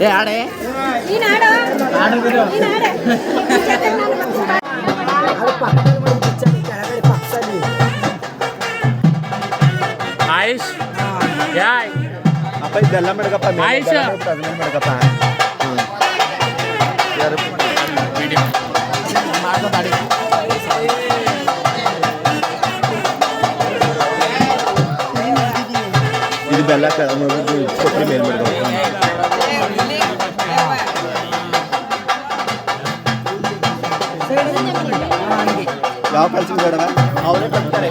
ಏ ಆಡೆ ಆಯುಷ್ ಯಾಯ್ ಅಪ್ಪ ಇದೆಲ್ಲ ಮೇಡಗಪ್ಪ ಆಯುಷ್ ಮೇಡಗಪ್ಪ ವಿಡಿಯೋ ಮಾಡೋದಾಡಿ ಇದು ಬೆಲ್ಲ ಕೊಬ್ಬರಿ ಮೇಲ್ ಮೇಡಗಪ್ಪ ಯಾವ ಕೆಲಸ ಬೇಡವ ಅವರೇ ಕಟ್ತಾರೆ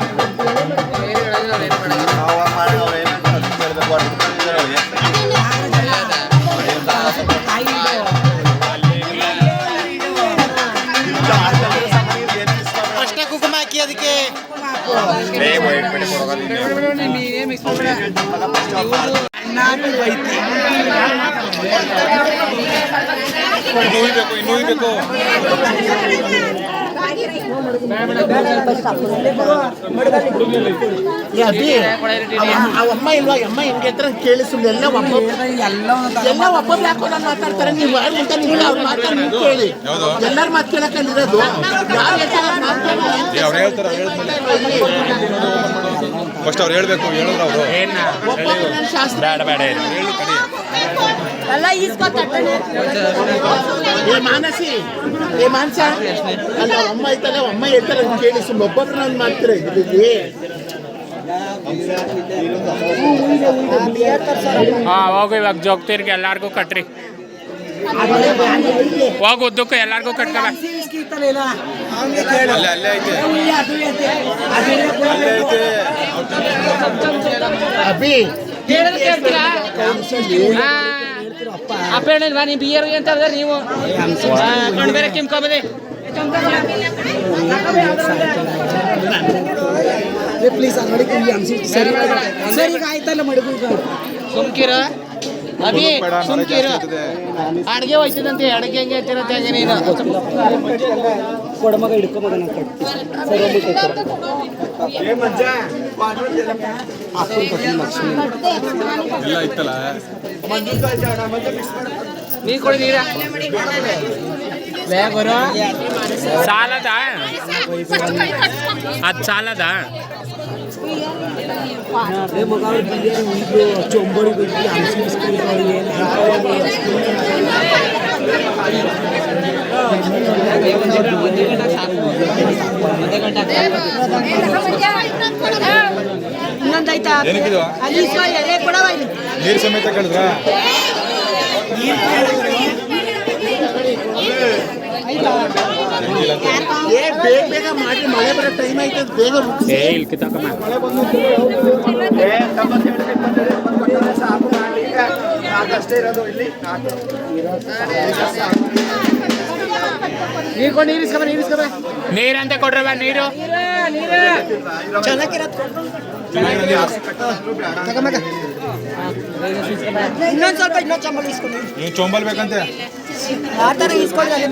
ಅಷ್ಟೇ ಕುಂಕುಮ ಹಾಕಿ ಅದಕ್ಕೆ ಇನ್ನೂ ಬೇಕು ಅವಮ್ಮ ಇಲ್ವಾ ಅಮ್ಮ ಹಿಂಗೆ ಹತ್ರ ಕೇಳಿಸಿಲ್ಲ ಎಲ್ಲ ಒಬ್ಬೊಬ್ರು ಯಾಕೋ ನಾನು ಮಾತಾಡ್ತಾರೆ ನೀವು ಅಂತ ನೀವು ಅವ್ರ ಮಾತಾಡಿ ನೀವು ಕೇಳಿ ಎಲ್ಲರ ಮಾತು ಕೇಳಕ್ಕಲ್ಲಿರೋದು ಅವ್ರು ಹೇಳ್ತಾರೆ ಫಸ್ಟ್ ಅವ್ರು ಹೇಳ್ಬೇಕು ಹೇಳಿದ್ರು ಅವರು ಒಬ್ಬೊಬ್ಬರು ಶಾಸ್ತ್ರ ಬೇಡ ಏ ಮಾನಸ ಅಲ್ಲ ಅಮ್ಮ ಐತಲ್ಲ ಅಮ್ಮ ಹೇಳ್ತಾರೆ ಕೇಳಿ ಸುಮ್ಮನೆ ಒಬ್ಬೊಬ್ರು ನಾನು ಮಾಡ್ತೀರ ಇಲ್ಲಿ ಹೋಗು ಇವಾಗ ಜೋಗ್ತೀರ್ಗೆ ಎಲ್ಲಾರ್ಗೂ ಕಟ್ರಿ ಹೋಗು ಉದ್ದಕ್ಕೂ ಎಲ್ಲಾರ್ಗೂ ಕಟ್ಕಲ್ಲ ಅಲ್ಲೇ ಐತೆ ಅಭಿ ಅಪ್ಪ ಹೇಳಿಲ್ವಾ ನೀವು ಬಿಯರ್ ಅಂತ ಹೇಳಿದ್ರೆ ನೀವು ಕಣ್ಣು ಬೇರೆ ಕಿಮ್ಕೊಬದಿ ಪ್ಲೀಸ್ ಸರಿ ಆಯ್ತಲ್ಲ ಮಡಗು ಸುಮ್ಕಿರ ಅಭಿ ಸುಮ್ಕಿರ ಅಡ್ಗೆ ಹೋಯ್ತದಂತೆ ಅಡ್ಗೆ ಹೆಂಗೆ ಹೇಳ್ತಿರತ್ತೆ ಹಾಗೆ ನೀನು ಕೊಡಮಗ ಹಿಡ್ಕೊ ಮಗನ ಇಲ್ಲ ಇತ್ತಲ್ಲ ನೀರು ಕೊಡಿ ನೀರ ಸಾಲದ ಅದು ಸಾಲದ ಮಗ ಚೊಂಬಡಿ ಇನ್ನೊಂದಾಯ್ತಾ ನೀರು ಸಮೇತ ಕೇಳಿದ್ರ ಬೇಗ ಬೇಗ ಮಾಡಿ ಮಳೆ ಬರೋ ಟೈಮ್ ಆಯ್ತು ಬೇಗ ಇಲ್ಲಿ ಕಿತ್ತಕಮ್ಮ ನೀರು ಕೊಂಡು ನೀರಿಸ್ಕೊಬ ನೀರಂತೆ ಕೊಡ್ರವ ನೀರು ಇನ್ನೊಂದ್ ಸ್ವಲ್ಪ ಇನ್ನೊಂದು ಚಂಬಲ್ ಇಸ್ಕೊಂಡು ನೀವು ಚೊಂಬಲ್ ಬೇಕಂತೆ ಆ ಥರ ಇಸ್ಕೊಳ್ಳಿ ಅಲ್ಲಿ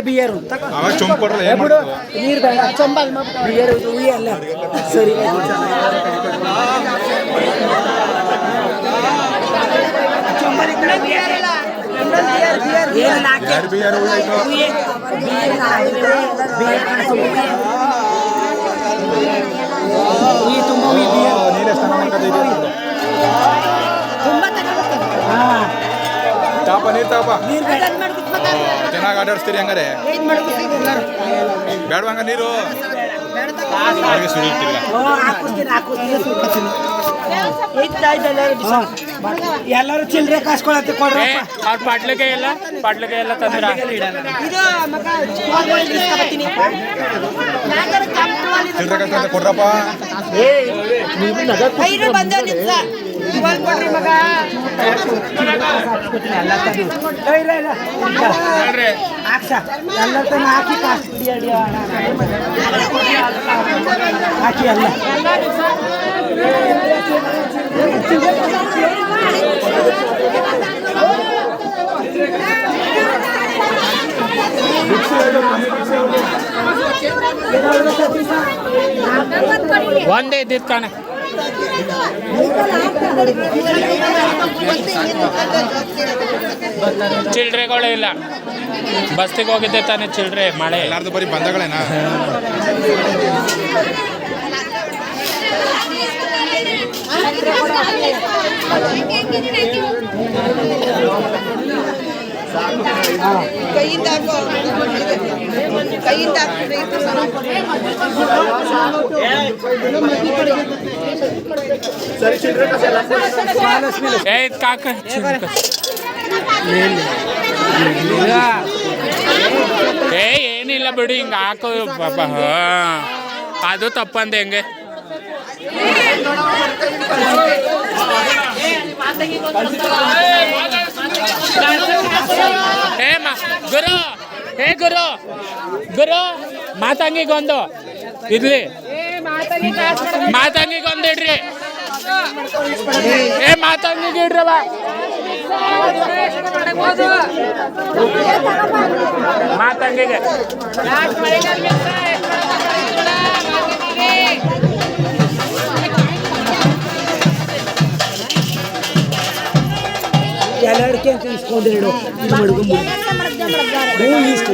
ಬಿಯರು ಅವಾಗ ಚೊಂಬ್ ಕೊಡ್ರಲ್ಲ ಏನ್ ಬಿಡು ನೀರು ಬೇಡ ಚೊಂಬಲ್ ಬಿಯರು ಉಯ್ಯ ಅಲ್ಲ ಸರಿ ಯಾರು ಬಿಯಾರು ತುಂಬ ನೀರೇ ಸ್ನಾನ ಮಾಡ್ಕೊತ ತಾಪ ನೀರು ತಾಪ ಚೆನ್ನಾಗಿ ಆಟಾಡಿಸ್ತೀರಿ ಹಂಗಾರೆ ಬೇಡ ಹಂಗ ನೀರು ಸುರಿತೀರಿ ಎಲ್ಲರೂ ಚಿಲ್ಲರೆ ಕಾಸ್ಕೊಳತ್ತೆ ಕೊಡ್ರಿ ಅವ್ರ ಪಾಟ್ಲಿಗೆ ಎಲ್ಲ ತಂದ್ರ ಚಿಲ್ಲರೆ ಕಷ್ಟ ಕೊಡ್ರಪ್ಪ ನೀವು ನಗರ ಎಲ್ಲ ತನ ಹಾಕಿ ಕಾಸು ಬಿಡಿ ಹಾಕಿ ಎಲ್ಲ ಒಂದೇ ಇದ್ದಿತ್ತು ಕಾಣ ಚಿಲ್ಡ್ರೆಗಳೇ ಇಲ್ಲ ಬಸ್ತಿಗೆ ಹೋಗಿದ್ದೆ ತಾನೆ ಚಿಲ್ಡ್ರೆ ಮಳೆ ಎಲ್ಲಾರ್ದು ಬರೀ ಬಂದಗಳೇನಾ ಕಾಕ ಏನಿಲ್ಲ ಬಿಡಿ ಹಿಂಗ ಹಾಕೋ ಅದು ತಪ್ಪಂದೆ ಹೆಂಗೆ ಗುರು ಗುರು ಗುರು ಮಾತಂಗಿಗೊಂದು ಇರ್ಲಿ ಮಾತಂಗಿಗೊಂದು ಇಡ್ರಿ ಮಾತಂಗಿಗೆ ಇಡ್ರವ ಮಾತಂಗಿಗೆ ಎಲ್ಲಡಿಕೆ ಅಂತ ಇಸ್ಕೊಂಡಿರು ಇದು ಮಡ್ಕೊಂಡು ಹೂ ಇಷ್ಟು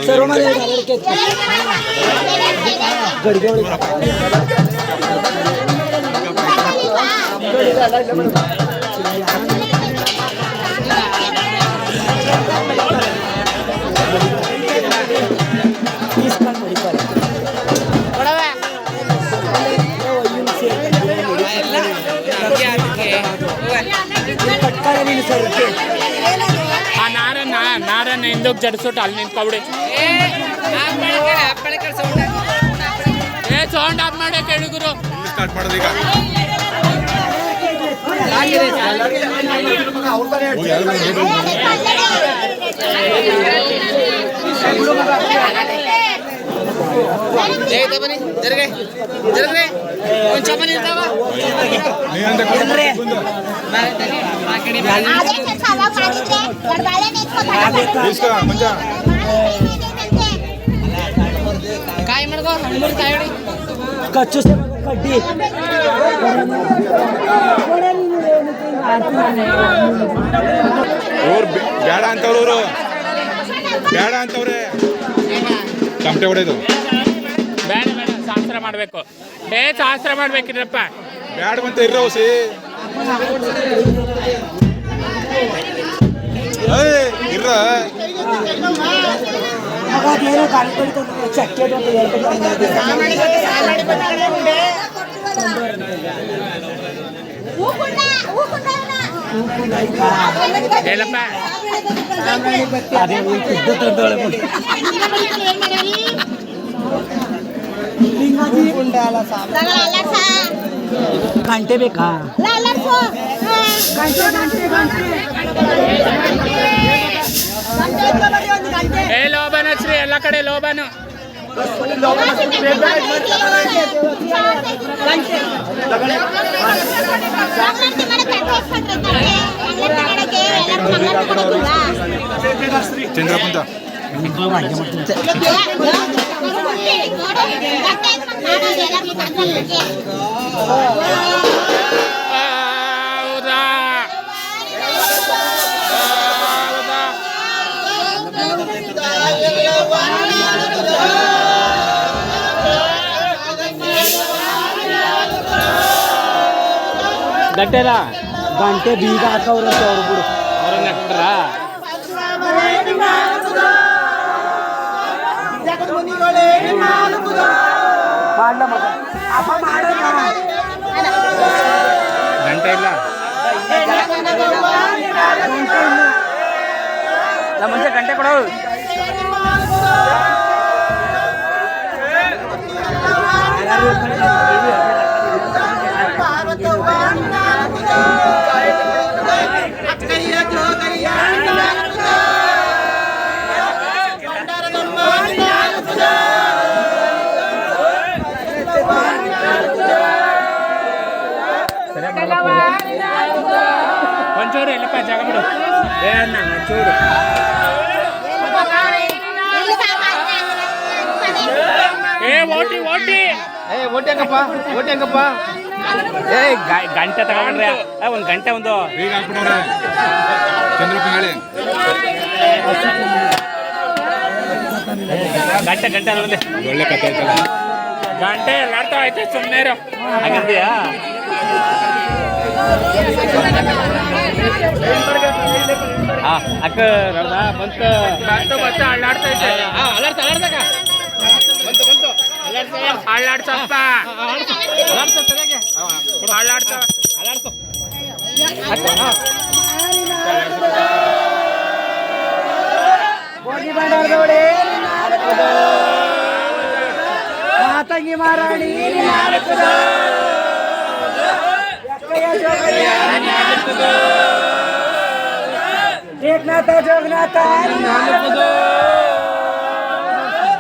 ಸರ್ವಮಾನ ಎಲ್ಲಡಿಕೆ ಗಡಿಗೆ ನಾರನ್ನ ಹಿಂದಕ್ಕೆ ಜಡಿಸ್ಬಿಟ್ಟು ಅಲ್ಲಿ ನಿಂತ್ಕೊಬಿಡಿ ಸೌಂಡ್ ಆಫ್ ಮಾಡಿ ಕೇಳಿ ಗುರು ಸ್ಟಾರ್ಟ್ ಮಾಡೋದು ಈಗ ಕಾಯಿ ಮಾಡ್ಕೋ ಕಾಯಿ ಹೊಡಿ ಕಚ್ಚು ಕಡ್ಡಿ ಅವ್ರು ಬೇಡ ಅಂತವ್ರು ಬೇಡ ಅಂತವ್ರೆ ತಮಟೆ ಹೊಡೆದು ಬೇಡ ಬೇಡ ಶಾಸ್ತ್ರ ಮಾಡಬೇಕು ಶಾಸ್ತ್ರ ಮಾಡ್ಬೇಕಿದ್ರಪ್ಪ ಬೇಡ ಅಂತ ಇರ್ರವಸಿ ಇರ್ರ ಏನೋ ಕಾಲ್ಕೊಳ್ತ ಚಕ್ಕೆ ಹೇಳಪ್ಪ ಅದೇ ಗಂಟೆ ಬೇಕಾ ಲೋಬನ್ ಹಚ್ರಿ ಎಲ್ಲ ಕಡೆ ಲೋಬನು ಚಂದ್ರಪುಂತ ಗಂಟೆಲ್ಲ ಗಂಟೆ ಬೀಗ ಹಾಕವ್ರಂತೆ ಅವ್ರು ಬಿಡು ಅವ್ರನ್ನ ಹಾಕ್ಬಿಟ್ರ ಮಾಡ್ಲ ಮಗ ಅಪ್ಪ ಮಾಡೋಣ ಗಂಟೆ ಇಲ್ಲ ನಮ್ಮ ಮುಂಚೆ ಗಂಟೆ ಕೊಡೋ ಇಲ್ಲಪ್ಪ ಜಾಗ ಬಿಡು ಚೂಡು ಓಟಿ ಓಟಿ ಓಟಿ ಹೆಂಗಪ್ಪ ಗಂಟೆ ತಗೊಂಡ್ರೆ ಒಂದು ಗಂಟೆ ಒಂದು ಈಗ ಹಾಕ್ಬಿಟ್ಟವ್ರೆ ಚಂದ್ರಪ್ಪ ಹೇಳಿ ಗಂಟೆ ಅಲ್ಲದೆ ಒಳ್ಳೆ ಕಥೆ ಆಯ್ತಲ್ಲ ಗಂಟೆ ಎಲ್ಲಾಡ್ತಾ ಐತೆ ಸುಮ್ಮನೆ ಇರೋ ಹಾಗಂತೀಯಾ ಅಕ್ಕ ಬಂತು ಅಳ್ಳಾಡ್ತಾ ಐತೆ ಅಳ್ಳಾಡ್ಸಪ್ಪ ಅಳ್ಳಾಡ್ತಾವ ಮಾತಂಗಿ ಮಾರಾಣಿ ಏಕನಾಥ ಜೋಗನಾಥ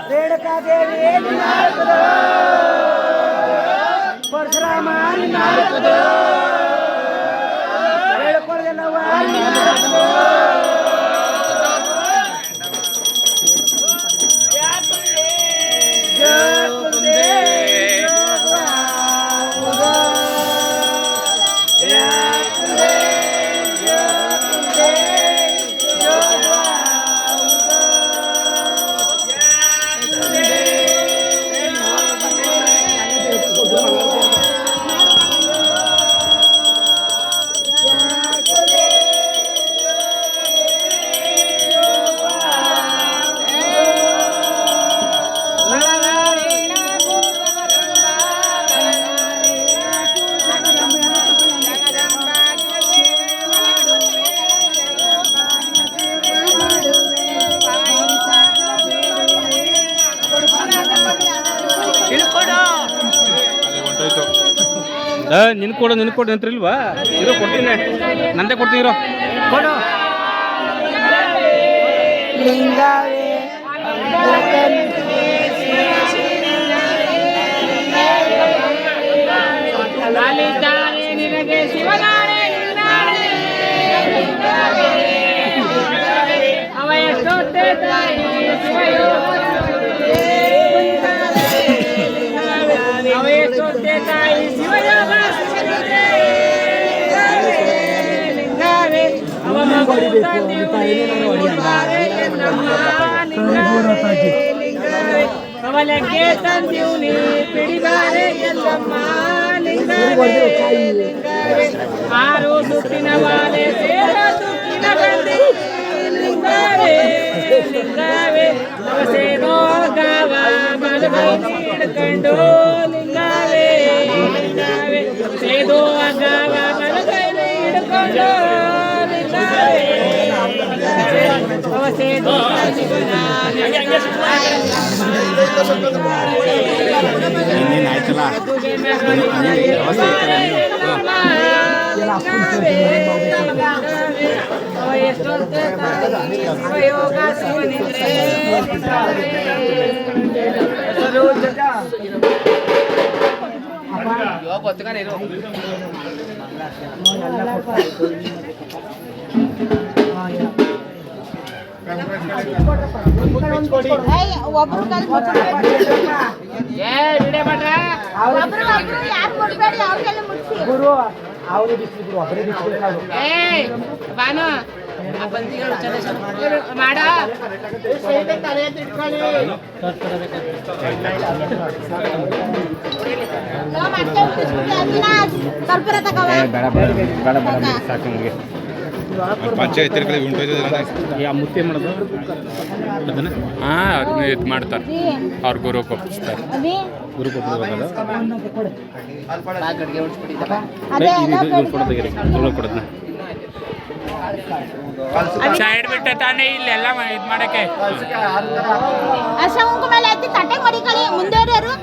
ರೇಣುಕಾ ದೇವಿ ಪರಶುರಾಮ ಹೇಳ್ಕೊಳ್ದೆಲ್ಲವ ನಿನ್ ಕೊಡು ನಂತರ ಇಲ್ವಾ ಇರೋ ಕೊಡ್ತೀನಿ ನಂದೇ ಕೊಡ್ತೀನಿ ಇರೋ ಕೊಡು ಲಿಂಗವೇ ನಿನಗೆ ಶಿವನಾರೆ ಅವ ಎಷ್ಟೊತ್ತೆ ತಾಯಿ ಅವ ಎಷ್ಟೊತ್ತೆ ತಾಯಿ ಶಿವಯೋಗ ಲಿಂಗವೇ ಅವ ಮಗು ಅವಲಕ್ಕೆ ತಂದಿವ್ನಿ ಪಿಡಿಗಾರೆ ಎಲ್ಲಮ್ಮ ಲಿಂಗವೇ ಆರು ಸುತ್ತಿನ ವಾಲೆ ಸೇರ ಸುತ್ತಿನ ಗಂಡಿ ಲಿಂಗವೇ ಅವಸೇನೋ ಗಾವ ಮಲಗೈ ಹಿಡ್ಕೊಂಡು ಲಿಂಗವೇ ಸೇದೋ ಗಾವ ಮಲಗೈ ಹಿಡ್ಕೊಂಡು ಲಿಂಗವೇ ಅವಸೇನೋ ಆಯ್ತಲ್ಲ ಒಬ್ರು ಯಾರು ಮುಟ್ಬೇಡಿ ಅವ್ರಿಗೆಲ್ಲ ಮುಟ್ಸಿ ಗುರು ಅವರು ಬಿಸಿಲು ಒಬ್ಬರೇ ಬಿಸಿಲು ಬಾನು ಮಾಡ ಸ್ವಲ್ಪ ತಗವ ಸಾಕು ನಮಗೆ ಪಂಚಾಯತ್ ಮುತ್ತೆ ಮಾಡೋದು ಅದನ್ನ ಅದನ್ನ ಇದು ಮಾಡ್ತಾರೆ ಅವ್ರು ಗುರು ಕೊಪ್ಪಿಸ್ತಾರೆ ಗುರು ಕೊಡೋದು ಕೊಡೋದನ್ನ ಸೈಡ್ ಬಿಟ್ಟ ತಾನೇ ಇಲ್ಲೆಲ್ಲ ಇದು ಮಾಡಕ್ಕೆ ಮೇಲೆ ಎತ್ತಿ ತಟ್ಟೆಗೆ ಮಡಿಕಳಿ ಮುಂದೆಯವರು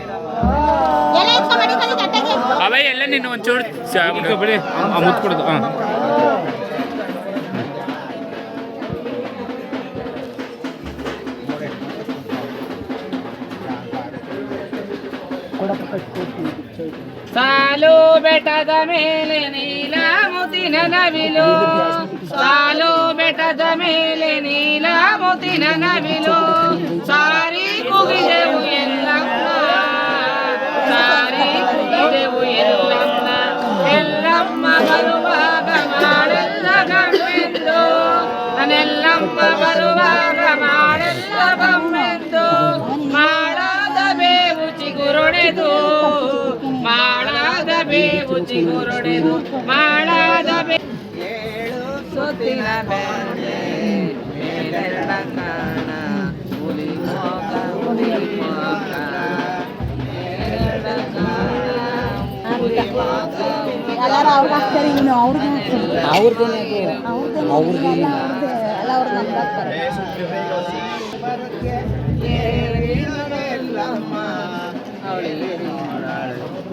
ಎಲ್ಲ ಎತ್ಕ ಮಡಿಕಳಿ ತಟ್ಟೆಗೆ ಅವೇ ಎಲ್ಲ ನೀನು ಒಂಚೂರು ಬಿಡಿ ಮುತ್ತು ಕೊಡೋದು ಹಾಂ ಸಾಲು ಬೆಟ್ಟದ ಮೇಲೆ ನೀಲ ಮುತ್ತಿನ ನವಿಲು, ಸಾಲು ಬೆಟ್ಟದ ಮೇಲೆ ನೀಲ ಮುತ್ತಿನ ನವಿಲು, ಸಾರಿ ಕುಗಿದೆವು ಎಲ್ಲಮ್ಮ, ಸಾರಿ ಕುಗಿದೆವು ಎಲ್ಲಮ್ಮ, ಎಲ್ಲಮ್ಮ ಬರುವಾಗ ಮಾಡೆಲ್ಲ ಗಮ್ಮೆಂದು, ನನ್ನೆಲ್ಲಮ್ಮ ಬರುವಾಗ ಮಾಡೆಲ್ಲ ಗಮ್ಮೆಂದು, ಮಾಡಾದ ಬೇವು ಚಿಗುರೊಡೆದು, ಮಾಡಾದ ಬೇವು ಚಿಗುರೊಡೆದು, ಮಾಡಾದ ಏಳು ಸುತ್ತಿನ ಬೆಳೆ ಮೇಲೆಲ್ಲ ಕಾಣ ಹುಲಿ ಮೋಗ ಹುಲಿ ಮೋಗ, ಮೇಲೆಲ್ಲ ಕಾಣ ಹುಲಿ ಮೋಗ. ಎಲ್ಲಾರು ಅವ್ರಿಗೆ ಹಾಕ್ತಾರೆ, ಇನ್ನು ಅವ್ರಿಗೆ ಅವ್ರದ್ದು ಅವ್ರದ್ದು ಎಲ್ಲ ಅವ್ರಿಗೆ ನಮ್ಗೆ ಹಾಕ್ತಾರೆ.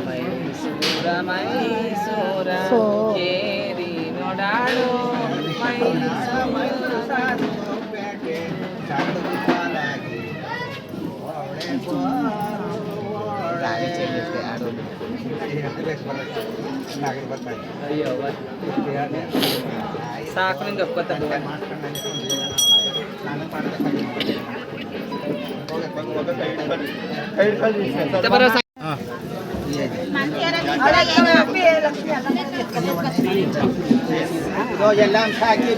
ಮೈಸೂರ ಮೈಸೂರ ಕೇರಿ ನೋಡಾಳು ಸಾಕು ನಿಂಗೆ ಒಪ್ಕೊತ ಎಲ್ಲ ಸಾಕಿ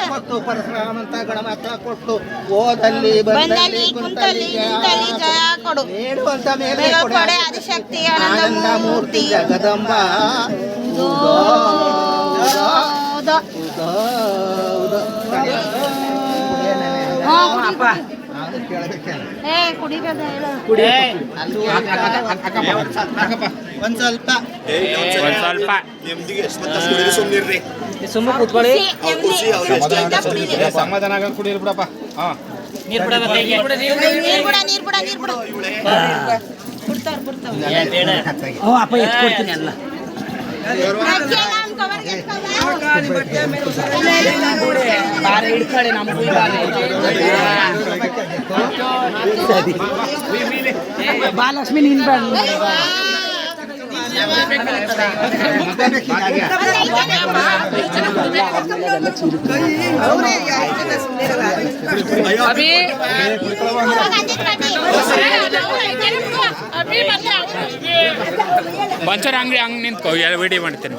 ಕೊಟ್ಟು ಪರಶುರಾಮಂತ ಗಣಮತ ಕೊಟ್ಟು ಓದಲ್ಲಿ ಬಂದಲ್ಲಿ ಕುಂತಲ್ಲಿ ನಿಂತಲ್ಲಿ ಜಯ ಕೊಡು ನೀಡುವಂತ ಮೇಲೆ ಕೊಡೆ ಆದಿಶಕ್ತಿ ಆನಂದ ಮೂರ್ತಿ ಜಗದಂಬ ಒಂದ್ ಸ್ವಲ್ಪ ಸುಮ್ಮ ಕೂತ್ಕೊಳ್ಳಿ. ಸಮಾಧಾನ ಆಗ ಕುಡಿಯಲ್ ಬಿಡಪ್ಪ. ನೀರು ಅಪ್ಪ ಎತ್ಕೊಡ್ತೀನಿ ಎಲ್ಲ. ಬಾರಿ ಹಿಡ್ಕೊಳ್ಳಿ ನಮಗೂ ಬಾಲಕ್ಷ್ಮಿ ನಿನ್ಬೇಡ. ಬಂಚರ್ ಅಂಗಡಿ ಹಂಗೆ ನಿಂತ್ಕೋ ವಿಡಿಯೋ ಮಾಡ್ತೀನಿ.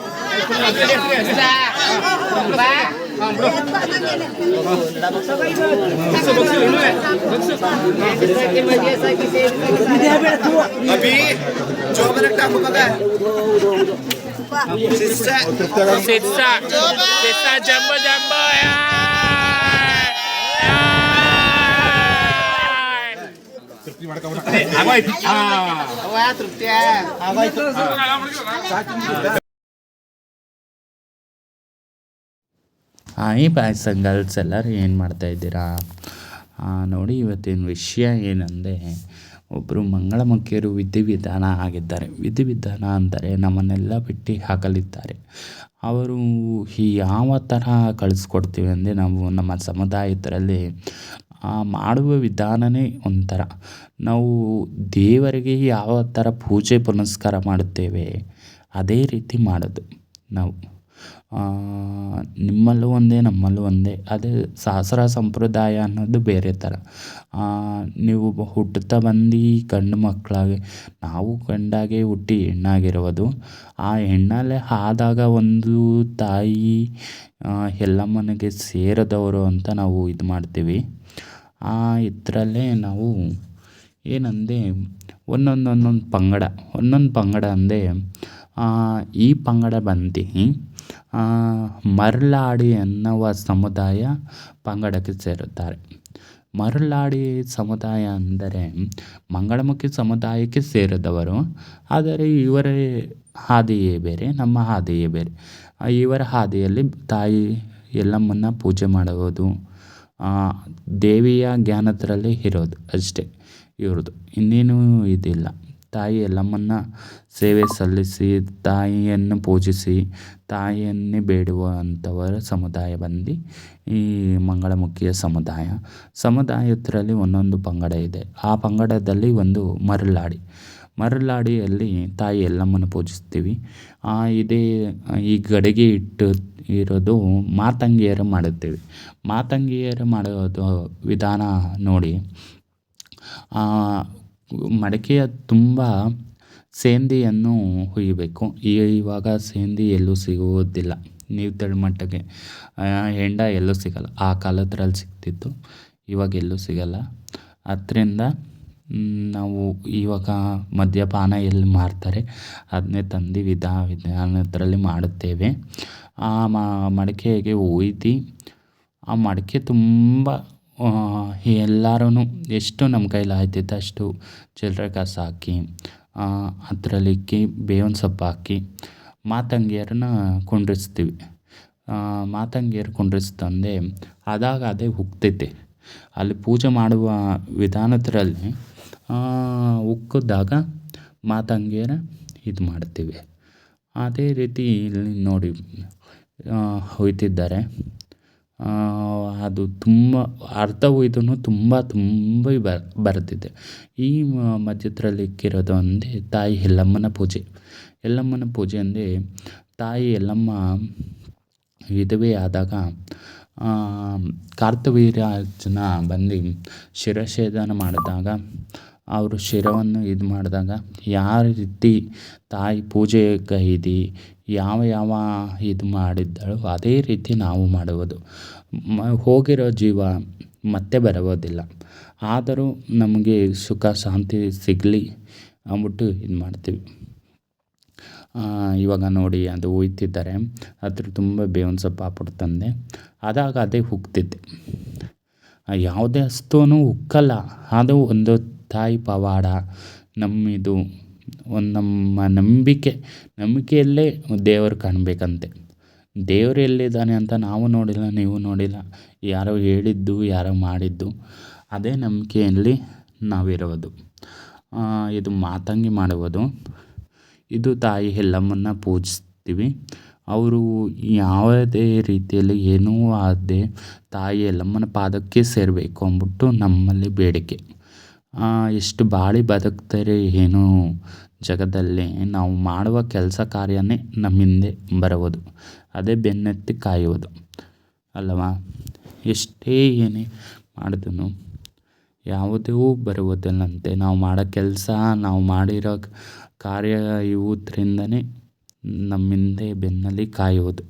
ಜಂಬ ಜಂಬ ಹಾಯ್ ಬಾಯ್ಸ್ ಆ್ಯಂಡ್ ಗರ್ಲ್ಸ್ ಎಲ್ಲರೂ ಏನು ಮಾಡ್ತಾಯಿದ್ದೀರಾ? ನೋಡಿ ಇವತ್ತಿನ ವಿಷಯ ಏನಂದರೆ, ಒಬ್ಬರು ಮಂಗಳಮುಖಿಯರು ವಿಧಿವಿಧಾನ ಆಗಿದ್ದಾರೆ. ವಿಧಿವಿಧಾನ ಅಂದರೆ ನಮ್ಮನ್ನೆಲ್ಲ ಬಿಟ್ಟು ಹಾಕಲಿದ್ದಾರೆ. ಅವರು ಯಾವ ಥರ ಕಳಿಸ್ಕೊಡ್ತೀವಿ ಅಂದರೆ, ನಾವು ನಮ್ಮ ಸಮುದಾಯದಲ್ಲಿ ಮಾಡುವ ವಿಧಾನವೇ ಒಂಥರ. ನಾವು ದೇವರಿಗೆ ಯಾವ ಥರ ಪೂಜೆ ಪುನಸ್ಕಾರ ಮಾಡುತ್ತೇವೆ ಅದೇ ರೀತಿ ಮಾಡೋದು ನಾವು. ನಿಮ್ಮಲ್ಲೂ ಒಂದೇ ನಮ್ಮಲ್ಲೂ ಒಂದೇ. ಅದೇ ಶಾಸ್ತ್ರ ಸಂಪ್ರದಾಯ ಅನ್ನೋದು ಬೇರೆ ಥರ. ನೀವು ಹುಟ್ಟುತ್ತಾ ಬಂದು ಗಂಡು ಮಕ್ಕಳಾಗಿ, ನಾವು ಗಂಡಾಗೆ ಹುಟ್ಟಿ ಹೆಣ್ಣಾಗಿರುವುದು. ಆ ಹೆಣ್ಣಲ್ಲೇ ಆದಾಗ ಒಂದು ತಾಯಿ ಎಲ್ಲಮ್ಮನಿಗೆ ಸೇರಿದವರು ಅಂತ ನಾವು ಇದು ಮಾಡ್ತೀವಿ. ಇದರಲ್ಲೇ ನಾವು ಏನಂದರೆ ಒಂದೊಂದು ಪಂಗಡ ಅಂದರೆ, ಈ ಪಂಗಡ ಬಂದು ಮರಳಾಡಿ ಎನ್ನುವ ಸಮುದಾಯ ಪಂಗಡಕ್ಕೆ ಸೇರುತ್ತಾರೆ. ಮರಳಾಡಿ ಸಮುದಾಯ ಅಂದರೆ ಮಂಗಳಮುಖಿ ಸಮುದಾಯಕ್ಕೆ ಸೇರಿದವರು. ಆದರೆ ಇವರ ಹಾದಿಯೇ ಬೇರೆ, ನಮ್ಮ ಹಾದಿಯೇ ಬೇರೆ. ಇವರ ಹಾದಿಯಲ್ಲಿ ತಾಯಿ ಎಲ್ಲಮ್ಮನ್ನ ಪೂಜೆ ಮಾಡುವುದು, ದೇವಿಯ ಜ್ಞಾನದರಲ್ಲಿ ಇರೋದು ಅಷ್ಟೇ ಇವ್ರದ್ದು. ಇನ್ನೇನು ಇದಿಲ್ಲ. ತಾಯಿ ಎಲ್ಲಮ್ಮನ್ನ ಸೇವೆ ಸಲ್ಲಿಸಿ ತಾಯಿಯನ್ನು ಪೂಜಿಸಿ ತಾಯಿಯನ್ನೇ ಬೇಡುವಂಥವರ ಸಮುದಾಯ ಬಂದು ಈ ಮಂಗಳಮುಖಿಯ ಸಮುದಾಯದಲ್ಲಿ ಒಂದೊಂದು ಪಂಗಡ ಇದೆ. ಆ ಪಂಗಡದಲ್ಲಿ ಒಂದು ಮರಳಾಡಿಯಲ್ಲಿ ತಾಯಿ ಎಲ್ಲಮ್ಮನ ಪೂಜಿಸ್ತೀವಿ. ಇದೇ ಈ ಗಡಿಗೆ ಇಟ್ಟು ಇರೋದು ಮಾತಂಗಿಯರು ಮಾಡುತ್ತೇವೆ. ಮಾತಂಗಿಯರು ಮಾಡೋದು ವಿಧಾನ ನೋಡಿ, ಮಡಿಕೆಯ ತುಂಬ ಸೇಂದಿಯನ್ನು ಹುಯ್ಯಬೇಕು. ಇವಾಗ ಸೇಂದಿ ಎಲ್ಲೂ ಸಿಗುವುದಿಲ್ಲ, ನೀವು ಮಟ್ಟಿಗೆ ಹೆಂಡ ಎಲ್ಲೂ ಸಿಗಲ್ಲ. ಆ ಕಾಲದ್ರಲ್ಲಿ ಸಿಗ್ತಿತ್ತು, ಇವಾಗ ಎಲ್ಲೂ ಸಿಗಲ್ಲ. ಅದರಿಂದ ನಾವು ಇವಾಗ ಮದ್ಯಪಾನ ಎಲ್ಲಿ ಮಾರ್ತಾರೆ ಅದನ್ನೇ ತಂದು ವಿಧಾನದಲ್ಲಿ ಮಾಡುತ್ತೇವೆ. ಆ ಮಡಿಕೆಗೆ ಒಯ್ದು ಆ ಮಡಿಕೆ ತುಂಬ ಎಲ್ಲರೂ ಎಷ್ಟು ನಮ್ಮ ಕೈಲಿ ಆಯ್ತೈತೆ ಅಷ್ಟು ಚಿಲ್ಲರೆ ಕಾಸು ಹಾಕಿ ಅದರಲ್ಲಿ ಬೇವಿನ ಸೊಪ್ಪು ಹಾಕಿ ಮಾತಂಗಿಯರನ್ನ ಕುಂಡ್ರಿಸ್ತೀವಿ. ಮಾತಂಗಿಯರು ಕುಂಡ್ರಿಸ್ತಂದೆ ಆದಾಗ ಅದೇ ಉಕ್ತೈತೆ. ಅಲ್ಲಿ ಪೂಜೆ ಮಾಡುವ ವಿಧಾನದಲ್ಲಿ ಉಕ್ಕಿದಾಗ ಮಾತಂಗಿಯರ ಇದು ಮಾಡ್ತೀವಿ. ಅದೇ ರೀತಿ ಇಲ್ಲಿ ನೋಡಿ ಹೊಯ್ತಿದ್ದಾರೆ. ಅದು ತುಂಬ ಅರ್ಧ ಒಯ್ದೂ ತುಂಬ ಬರ್ತಿದೆ. ಈ ಮಧ್ಯದಲ್ಲಿ ಇಕ್ಕಿರೋದು ಅಂದರೆ ತಾಯಿ ಎಲ್ಲಮ್ಮನ ಪೂಜೆ ಅಂದರೆ ತಾಯಿ ಎಲ್ಲಮ್ಮ ವಿಧವೆ ಆದಾಗ ಕಾರ್ತವೀರ್ಯಾರ್ಜುನ ಬಂದು ಶಿರಛೇದನ ಮಾಡಿದಾಗ ಅವರು ಶಿರವನ್ನು ಇದು ಮಾಡಿದಾಗ ಯಾವ ರೀತಿ ತಾಯಿ ಪೂಜೆ ಕೈದಿ ಯಾವ ಇದು ಮಾಡಿದ್ದಳು ಅದೇ ರೀತಿ ನಾವು ಮಾಡುವುದು. ಹೋಗಿರೋ ಜೀವ ಮತ್ತೆ ಬರುವುದಿಲ್ಲ, ಆದರೂ ನಮಗೆ ಸುಖ ಶಾಂತಿ ಸಿಗಲಿ ಅಂದ್ಬಿಟ್ಟು ಇದು ಮಾಡ್ತೀವಿ. ಇವಾಗ ನೋಡಿ ಅದು ಒಯ್ತಿದ್ದಾರೆ, ಅದ್ರ ತುಂಬ ಬೇವಿನ ಸೊಪ್ಪು ಹಾಕ್ಬಿಟ್ಟು ತಂದೆ ಆದಾಗ ಅದೇ ಉಕ್ತಿದ್ದೆ. ಯಾವುದೇ ವಸ್ತುನೂ ಉಕ್ಕಲ್ಲ, ಅದು ಒಂದು ತಾಯಿ ಪವಾಡ. ನಮ್ಮಿದು ಒಂದು ನಮ್ಮ ನಂಬಿಕೆಯಲ್ಲೇ ದೇವರು ಕಾಣಬೇಕಂತೆ. ದೇವರು ಎಲ್ಲಿದ್ದಾನೆ ಅಂತ ನಾವು ನೋಡಿಲ್ಲ, ನೀವು ನೋಡಿಲ್ಲ, ಯಾರೋ ಹೇಳಿದ್ದು ಯಾರೋ ಮಾಡಿದ್ದು, ಅದೇ ನಂಬಿಕೆಯಲ್ಲಿ ನಾವಿರೋದು. ಇದು ಮಾತಂಗಿ ಮಾಡುವುದು. ಇದು ತಾಯಿ ಎಲ್ಲಮ್ಮನ್ನ ಪೂಜಿಸ್ತೀವಿ. ಅವರು ಯಾವುದೇ ರೀತಿಯಲ್ಲಿ ಏನೂ ಆಗದೆ ತಾಯಿ ಎಲ್ಲಮ್ಮನ ಪಾದಕ್ಕೆ ಸೇರಬೇಕು ಅಂದ್ಬಿಟ್ಟು ನಮ್ಮಲ್ಲಿ ಬೇಡಿಕೆ. ಎಷ್ಟು ಬಾಳಿ ಬದುಕ್ತಾರೆ ಏನೋ ಜಗದಲ್ಲಿ, ನಾವು ಮಾಡುವ ಕೆಲಸ ಕಾರ್ಯನೇ ನಮ್ಮ ಹಿಂದೆ ಬರುವುದು, ಅದೇ ಬೆನ್ನೆತ್ತಿ ಕಾಯುವುದು ಅಲ್ಲವಾ? ಎಷ್ಟೇ ಏನೇ ಮಾಡಿದ್ರು ಯಾವುದೂ ಬರುವುದಿಲ್ಲಂತೆ. ನಾವು ಮಾಡೋ ಕೆಲಸ, ನಾವು ಮಾಡಿರೋ ಕಾರ್ಯ ಇವುದರಿಂದನೇ ನಮ್ಮ ಹಿಂದೆ ಬೆನ್ನಲ್ಲಿ ಕಾಯುವುದು.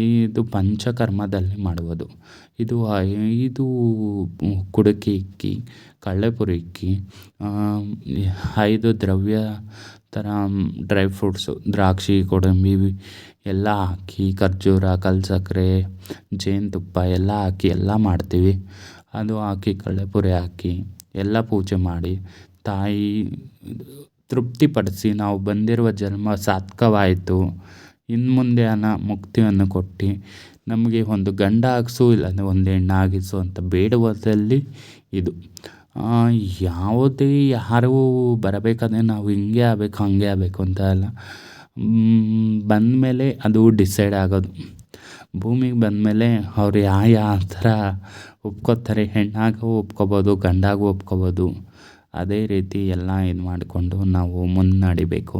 ಇದು ಪಂಚಕರ್ಮದಲ್ಲಿ ಮಾಡುವುದು. ಇದು 5 ಕುಡುಕಿ ಇಕ್ಕಿ, ಕಳ್ಳೆಪುರಿ ಇಕ್ಕಿ, 5 ದ್ರವ್ಯ ಥರ ಡ್ರೈ ಫ್ರೂಟ್ಸು, ದ್ರಾಕ್ಷಿ, ಗೋಡಂಬಿ ಎಲ್ಲ ಹಾಕಿ, ಖರ್ಜೂರ, ಕಲ್ಸಕ್ಕರೆ, ಜೇನುತುಪ್ಪ ಎಲ್ಲ ಹಾಕಿ ಎಲ್ಲ ಮಾಡ್ತೀವಿ. ಅದು ಹಾಕಿ ಕಳ್ಳೆಪುರಿ ಹಾಕಿ ಎಲ್ಲ ಪೂಜೆ ಮಾಡಿ ತಾಯಿ ತೃಪ್ತಿಪಡಿಸಿ ನಾವು ಬಂದಿರುವ ಜನ್ಮ ಸಾರ್ಥಕವಾಯಿತು, ಇನ್ನು ಮುಂದೆ ಮುಕ್ತಿಯನ್ನು ಕೊಟ್ಟು ನಮಗೆ ಒಂದು ಗಂಡ ಆಗಿಸು ಇಲ್ಲಾಂದರೆ ಒಂದು ಹೆಣ್ಣು ಆಗಿಸು ಅಂತ ಬೇಡುವುದರಲ್ಲಿ ಇದು. ಯಾವುದೇ ಯಾರೂ ಬರಬೇಕಾದ್ರೆ ನಾವು ಹಿಂಗೆ ಆಗಬೇಕು ಹಂಗೆ ಆಗಬೇಕು ಅಂತ ಅಲ್ಲ, ಬಂದಮೇಲೆ ಅದು ಡಿಸೈಡ್ ಆಗೋದು. ಭೂಮಿಗೆ ಬಂದಮೇಲೆ ಅವ್ರು ಯಾವ ಥರ ಒಪ್ಕೋತಾರೆ, ಹೆಣ್ಣಾಗೂ ಒಪ್ಕೋಬೋದು, ಗಂಡಾಗೂ ಒಪ್ಕೋಬೋದು. ಅದೇ ರೀತಿ ಎಲ್ಲ ಇದು ಮಾಡಿಕೊಂಡು ನಾವು ಮುನ್ನಡಿಬೇಕು.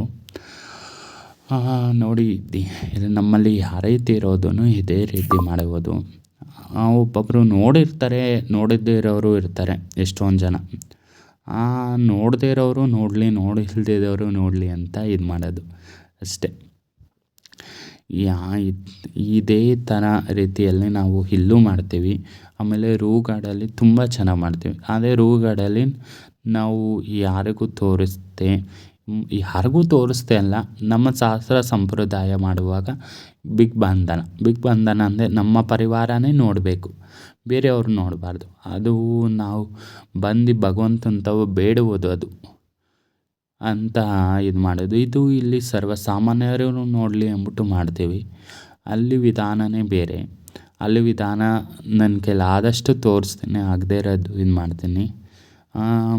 ನೋಡಿ ಇದು ನಮ್ಮಲ್ಲಿ ಯಾವ ರೀತಿ ಇರೋದು ಇದೇ ರೀತಿ ಮಾಡುವುದು. ಒಬ್ಬೊಬ್ಬರು ನೋಡಿರ್ತಾರೆ, ನೋಡದೇ ಇರೋರು ಇರ್ತಾರೆ ಎಷ್ಟೊಂದು ಜನ. ನೋಡದೇ ಇರೋರು ನೋಡಲಿ, ನೋಡಿಲ್ದಿದ್ದವರು ನೋಡಲಿ ಅಂತ ಇದು ಮಾಡೋದು ಅಷ್ಟೇ. ಇದೇ ಥರ ರೀತಿಯಲ್ಲಿ ನಾವು ಇಲ್ಲೂ ಮಾಡ್ತೀವಿ. ಆಮೇಲೆ ರೂಗಾಡಲ್ಲಿ ತುಂಬ ಚೆನ್ನಾಗಿ ಮಾಡ್ತೀವಿ. ಅದೇ ರೂಗಾಡಲ್ಲಿ ನಾವು ಯಾರಿಗೂ ತೋರಿಸ್ತೆ ಅಲ್ಲ, ನಮ್ಮ ಶಾಸ್ತ್ರ ಸಂಪ್ರದಾಯ ಮಾಡುವಾಗ ಬಿಗ್ ಬಂಧನ ಅಂದರೆ ನಮ್ಮ ಪರಿವಾರನೇ ನೋಡಬೇಕು, ಬೇರೆಯವ್ರು ನೋಡಬಾರ್ದು. ಅದು ನಾವು ಬಂದು ಭಗವಂತಂತವು ಬೇಡುವುದು ಅದು ಅಂತ ಇದು ಮಾಡೋದು. ಇದು ಇಲ್ಲಿ ಸರ್ವಸಾಮಾನ್ಯರು ನೋಡಲಿ ಅಂದ್ಬಿಟ್ಟು ಮಾಡ್ತೀವಿ. ಅಲ್ಲಿ ವಿಧಾನವೇ ಬೇರೆ. ಅಲ್ಲಿ ವಿಧಾನ ನನ್ನ ಕೈಲಿ ಆದಷ್ಟು ತೋರಿಸ್ತೀನಿ, ಆಗದೇ ಇರೋದು ಇದು ಮಾಡ್ತೀನಿ.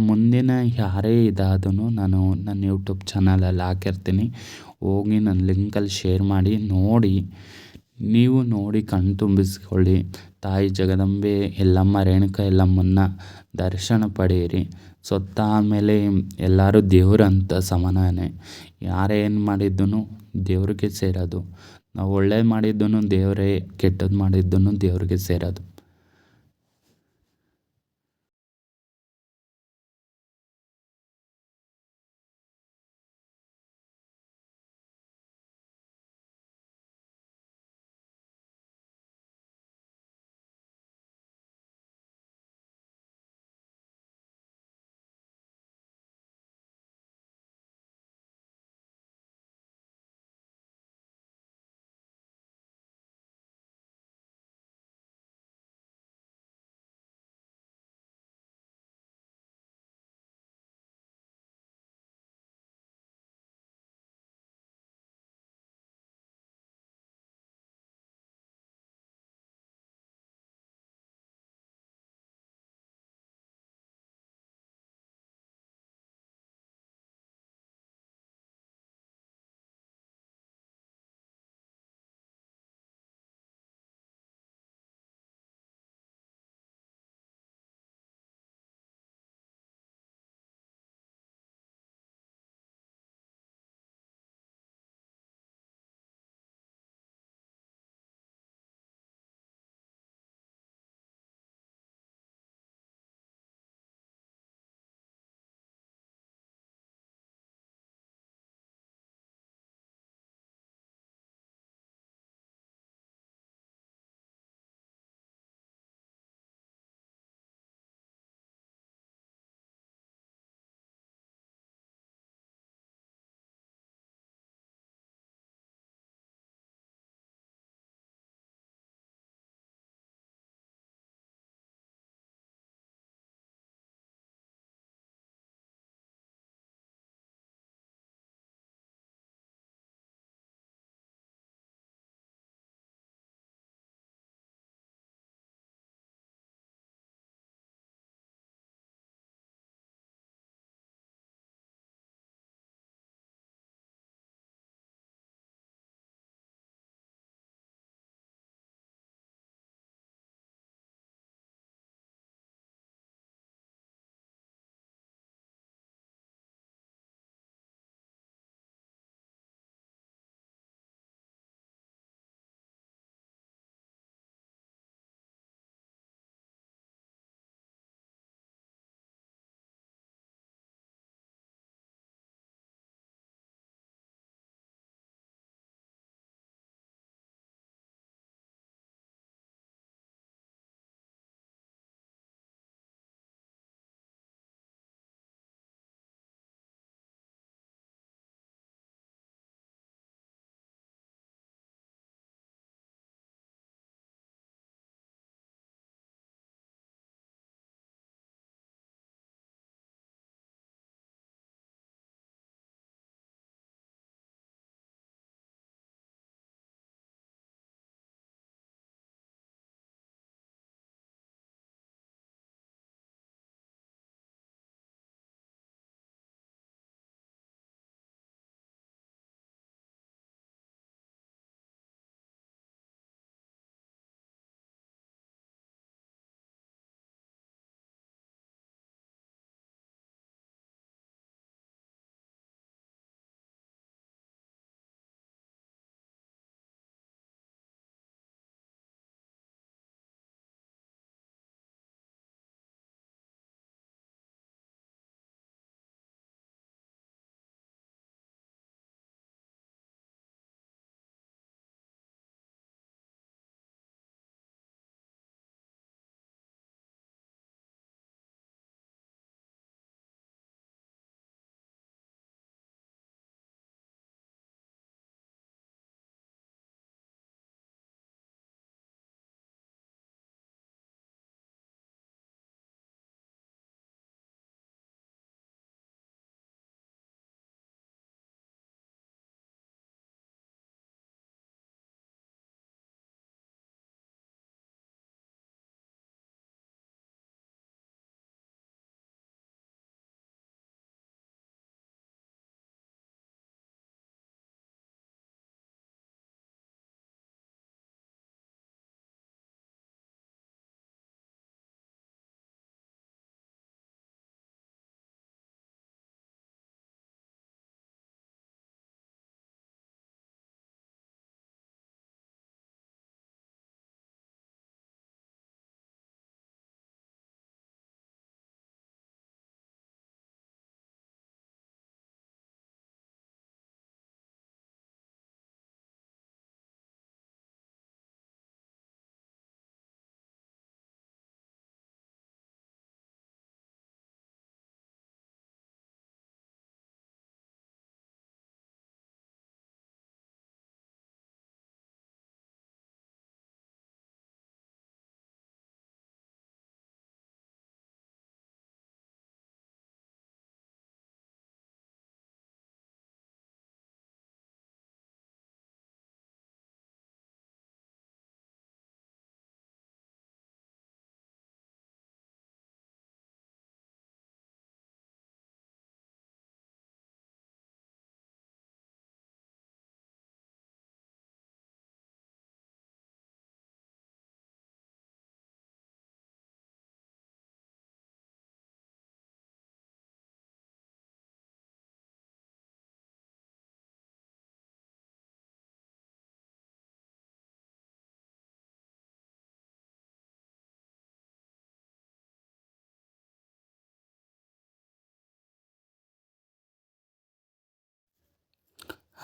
ಮುಂದಿನ ಯಾರೇ ಇದಾದೂ ನಾನು ನನ್ನ ಯೂಟ್ಯೂಬ್ ಚಾನಲಲ್ಲಿ ಹಾಕಿರ್ತೀನಿ, ಹೋಗಿ ನನ್ನ ಲಿಂಕಲ್ಲಿ ಶೇರ್ ಮಾಡಿ ನೋಡಿ. ನೀವು ನೋಡಿ ಕಣ್ಣು ತುಂಬಿಸ್ಕೊಳ್ಳಿ. ತಾಯಿ ಜಗದಂಬೆ ಎಲ್ಲಮ್ಮ ರೇಣುಕಾ ಎಲ್ಲಮ್ಮನ ದರ್ಶನ ಪಡೆಯಿರಿ. ಸತ್ತ ಆಮೇಲೆ ಎಲ್ಲರೂ ದೇವ್ರಂತ ಸಮಾನನೇ. ಯಾರೇನು ಮಾಡಿದ್ದೂ ದೇವ್ರಿಗೆ ಸೇರೋದು. ನಾವು ಒಳ್ಳೇದು ಮಾಡಿದ್ದೂ ದೇವರೇ, ಕೆಟ್ಟದ್ದು ಮಾಡಿದ್ದೂ ದೇವ್ರಿಗೆ ಸೇರೋದು.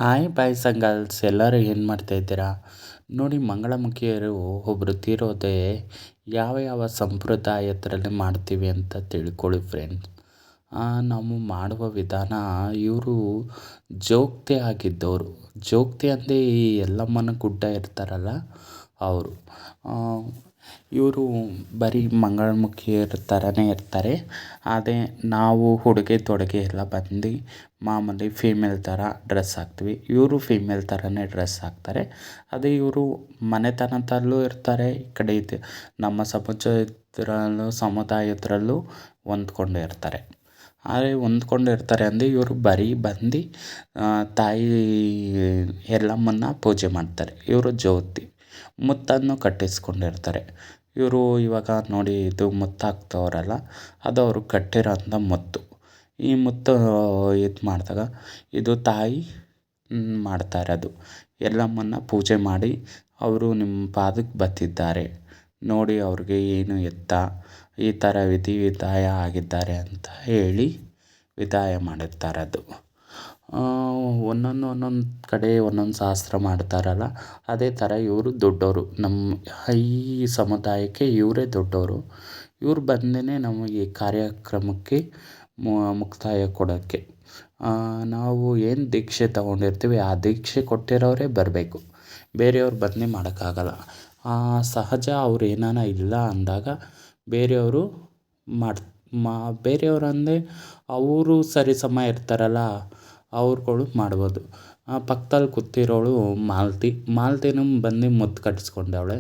ಹಾಯ್ ಬಾಯ್ಸ್ ಆ್ಯಂಡ್ ಗರ್ಲ್ಸ್, ಎಲ್ಲರೂ ಏನು ಮಾಡ್ತಾಯಿದ್ದೀರಾ ನೋಡಿ. ಮಂಗಳಮುಖಿಯರು ಒಬ್ಬರು ತೀರೋದೆ ಯಾವ ಯಾವ ಸಂಪ್ರದಾಯದಲ್ಲಿ ಮಾಡ್ತೀವಿ ಅಂತ ತಿಳ್ಕೊಳ್ಳಿ ಫ್ರೆಂಡ್ಸ್. ನಾವು ಮಾಡುವ ವಿಧಾನ, ಇವರು ಜೋಗ್ತಿ ಆಗಿದ್ದವರು. ಜೋಗ್ತಿ ಅಂದರೆ ಈ ಯಲ್ಲಮ್ಮನ ಗುಡ್ಡ ಇರ್ತಾರಲ್ಲ ಅವರು. ಇವರು ಬರೀ ಮಂಗಳಮುಖಿಯರ ಥರನೇ ಇರ್ತಾರೆ. ಅದೇ ನಾವು ಉಡುಗೆ ತೊಡುಗೆ ಎಲ್ಲ ಬಂದು ಮಾಮೂಲಿ ಫೀಮೇಲ್ ಥರ ಡ್ರೆಸ್ ಹಾಕ್ತೀವಿ. ಇವರು ಫೀಮೇಲ್ ಥರನೇ ಡ್ರೆಸ್ ಹಾಕ್ತಾರೆ. ಅದೇ ಇವರು ಮನೆತನದಲ್ಲೂ ಇರ್ತಾರೆ, ಈ ಕಡೆ ಇದು ನಮ್ಮ ಸಮುದಾಯದಲ್ಲೂ ಹೊಂದ್ಕೊಂಡಿರ್ತಾರೆ. ಆದರೆ ಹೊಂದ್ಕೊಂಡಿರ್ತಾರೆ ಅಂದರೆ ಇವರು ಬರೀ ಬಂದು ತಾಯಿ ಯಲ್ಲಮ್ಮನ ಪೂಜೆ ಮಾಡ್ತಾರೆ. ಇವರು ಜ್ಯೋತಿ ಮುತ್ತನ್ನು ಕಟ್ಟಿಸ್ಕೊಂಡಿರ್ತಾರೆ. ಇವರು ಇವಾಗ ನೋಡಿ, ಇದು ಮುತ್ತು ಹಾಕ್ತವ್ರಲ್ಲ, ಅದು ಅವರು ಕಟ್ಟಿರೋಂಥ ಮುತ್ತು. ಈ ಮುತ್ತು ಇದು ಮಾಡಿದಾಗ ಇದು ತಾಯಿ ಮಾಡ್ತಾ ಇರೋದು. ಯಲ್ಲಮ್ಮನ ಪೂಜೆ ಮಾಡಿ ಅವರು ನಿಮ್ಮ ಪಾದಕ್ಕೆ ಬತ್ತಿದ್ದಾರೆ ನೋಡಿ, ಅವ್ರಿಗೆ ಏನು ಎತ್ತ ಈ ಥರ ವಿಧಿ ವಿಧಾಯ ಆಗಿದ್ದಾರೆ ಅಂತ ಹೇಳಿ ವಿದಾಯ ಮಾಡಿರ್ತಾರದು. ಒಂದೊಂದು ಕಡೆ ಒಂದೊಂದು ಶಾಸ್ತ್ರ ಮಾಡ್ತಾರಲ್ಲ, ಅದೇ ಥರ ಇವರು ದೊಡ್ಡವರು. ನಮ್ಮ ಈ ಸಮುದಾಯಕ್ಕೆ ಇವರೇ ದೊಡ್ಡವರು. ಇವ್ರು ಬಂದೇ ನಮಗೆ ಕಾರ್ಯಕ್ರಮಕ್ಕೆ ಮುಕ್ತಾಯ ಕೊಡೋಕ್ಕೆ. ನಾವು ಏನು ದೀಕ್ಷೆ ತಗೊಂಡಿರ್ತೀವಿ ಆ ದೀಕ್ಷೆ ಕೊಟ್ಟಿರೋರೇ ಬರಬೇಕು, ಬೇರೆಯವ್ರು ಬಂದು ಮಾಡೋಕ್ಕಾಗಲ್ಲ. ಸಹಜ ಅವ್ರು ಏನಾನ ಇಲ್ಲ ಅಂದಾಗ ಬೇರೆಯವರು ಬೇರೆಯವರು ಅಂದರೆ ಅವರು ಸರಿಸಮ ಇರ್ತಾರಲ್ಲ, ಅವ್ರುಗಳು ಮಾಡ್ಬೋದು. ಪಕ್ಕದಲ್ಲಿ ಕೂತಿರೋಳು ಮಾಲತಿನೂ ಬಂದು ಮುತ್ತು ಕಟ್ಟಿಸ್ಕೊಂಡವಳೆ.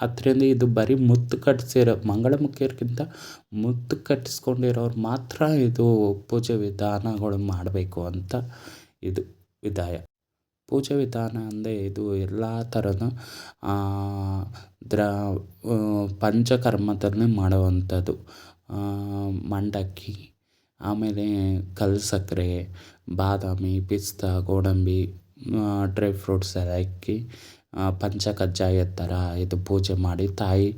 ಅದರಿಂದ ಇದು ಬರೀ ಮುತ್ತು ಕಟ್ಟಿಸಿರೋ ಮಂಗಳಮುಖಿಯರ್ಗಿಂತ ಮುತ್ತು ಕಟ್ಟಿಸ್ಕೊಂಡಿರೋರು ಮಾತ್ರ ಇದು ಪೂಜೆ ವಿಧಾನಗಳು ಮಾಡಬೇಕು ಅಂತ ಇದು ವಿಧಾಯ. ಪೂಜೆ ವಿಧಾನ ಅಂದರೆ ಇದು ಎಲ್ಲ ಥರನೂ ಪಂಚಕರ್ಮದಲ್ಲಿ ಮಾಡುವಂಥದ್ದು. ಮಂಡಕ್ಕಿ, ಆಮೇಲೆ ಕಲ್ಸಕ್ಕರೆ, ಬಾದಾಮಿ, ಪಿಸ್ತಾ, ಗೋಡಂಬಿ, ಡ್ರೈ ಫ್ರೂಟ್ಸ್ ಎಲ್ಲ ಹಾಕಿ ಪಂಚಕಜ್ಜಾಯ ಥರ ಇದು ಪೂಜೆ ಮಾಡಿ ತಾಯಿ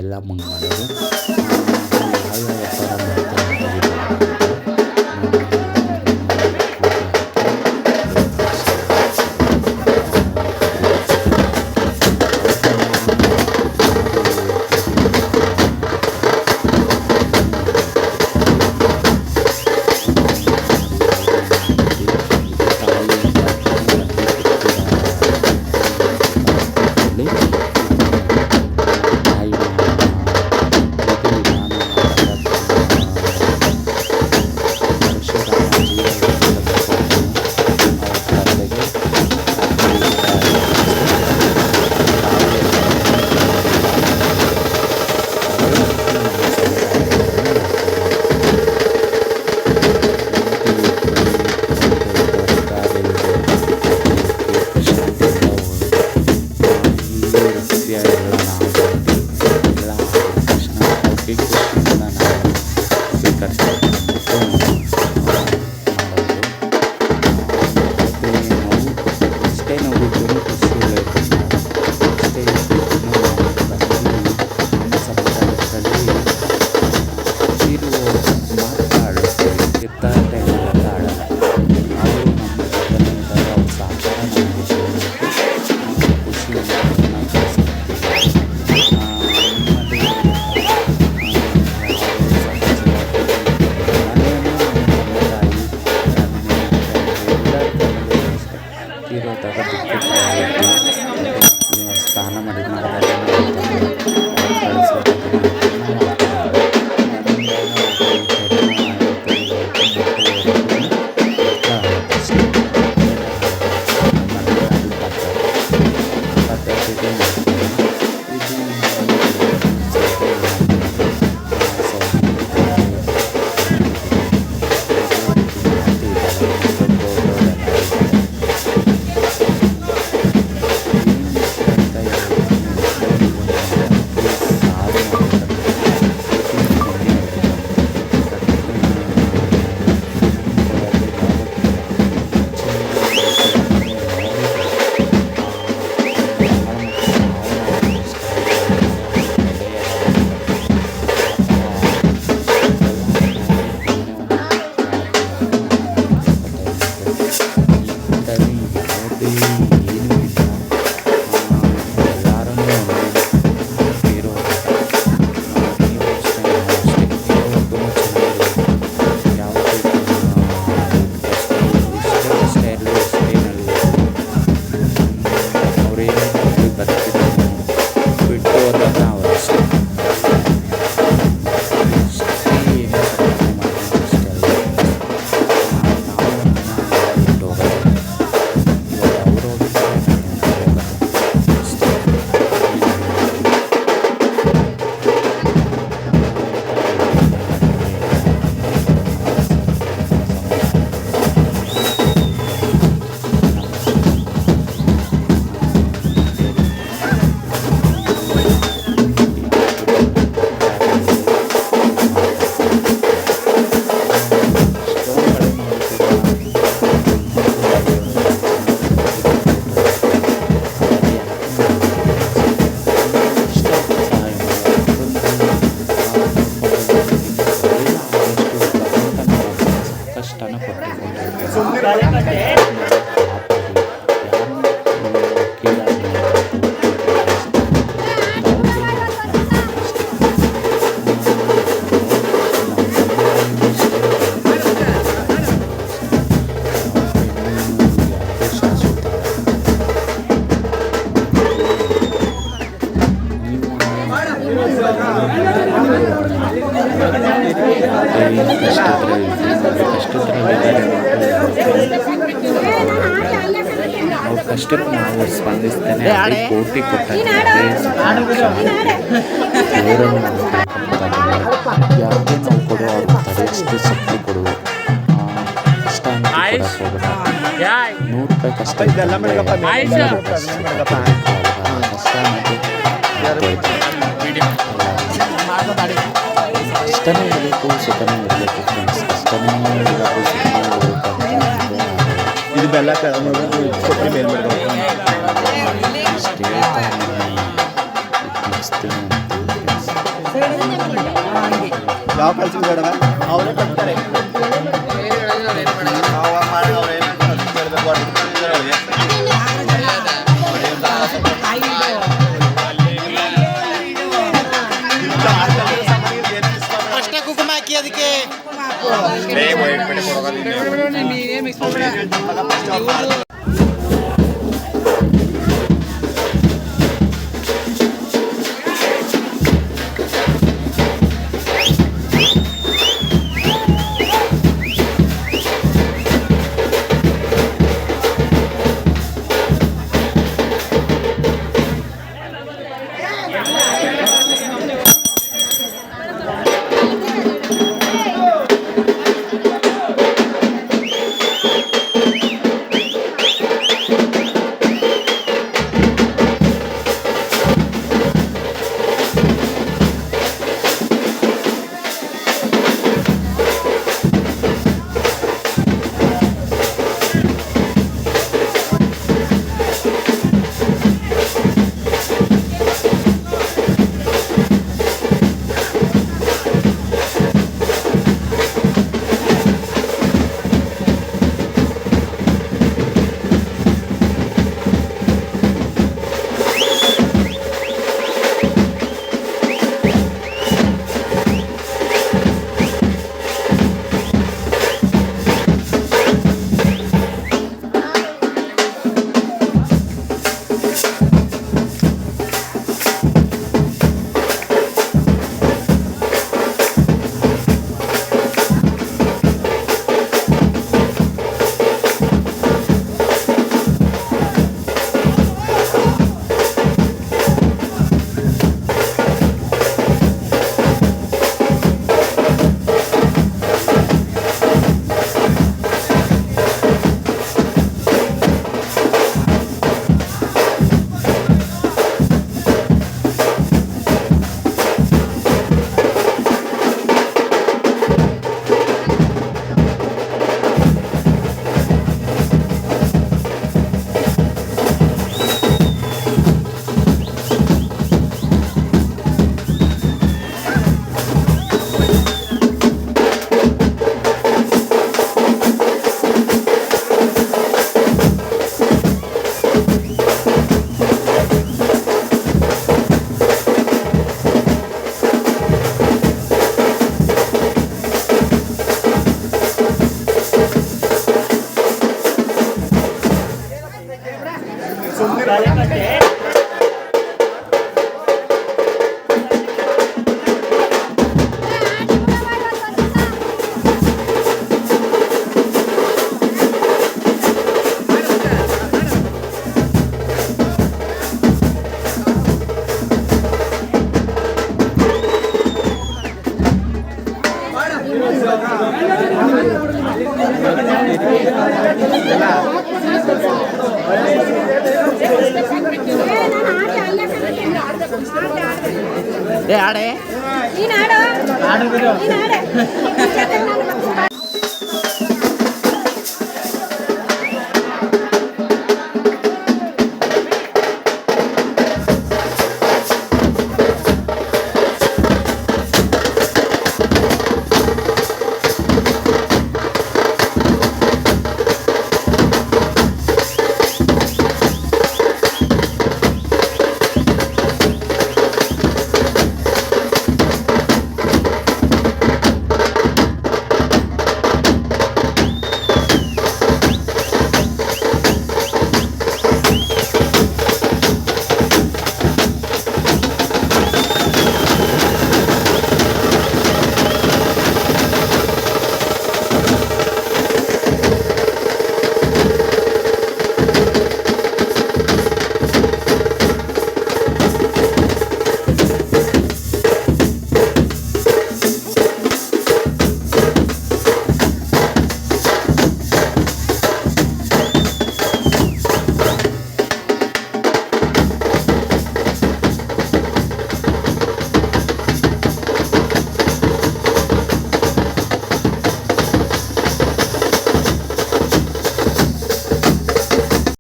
ಎಲ್ಲ ಮಾಡೋದು. ಯಾವ್ಯಾವ ಥರ ಮಾಡ್ತಾರೆ ಸ್ನಾನ ಮಾಡಿ ಕಷ್ಟನ ಪಟ್ಕೊಂಡು ಅವ್ರ ಕಷ್ಟಕ್ಕೆ ನಾವು ಸ್ಪಂದಿಸ್ತೇನೆ ಅದೇ ಕೋಟಿ ಕೊಟ್ಟಾಗ ಯಾವುದೇ ನಾವು ಕೊಡುವ ಅವ್ರ ತಡೆಯಷ್ಟು ಶಕ್ತಿ ಕೊಡುವ ಕಷ್ಟ ಅಂತ $100 ಕಷ್ಟ ಕಷ್ಟನೇ ಇರಬೇಕು ಸುಖನೇ ಇರಬೇಕು ಫ್ರೆಂಡ್ಸ್ ಕಷ್ಟನೇ ಇರಬೇಕು ಸುಖನೇ ಇರಬೇಕು ಇದು ಬೆಲ್ಲ ಕೊಟ್ಟರೆ ಮೇಲ್ಮೇಲೆ ಅಷ್ಟೇ ಯಾವ ಕಳ್ಸಿದ ಬೇಡ ಅವರೇ ಕಟ್ತಾರೆ ಅಷ್ಟೇ ಕುಂಕುಮ ಹಾಕಿ ಅದಕ್ಕೆ ಆಡೆ ನೀನ್ ಆಡು ನೀನ್ ಆಡು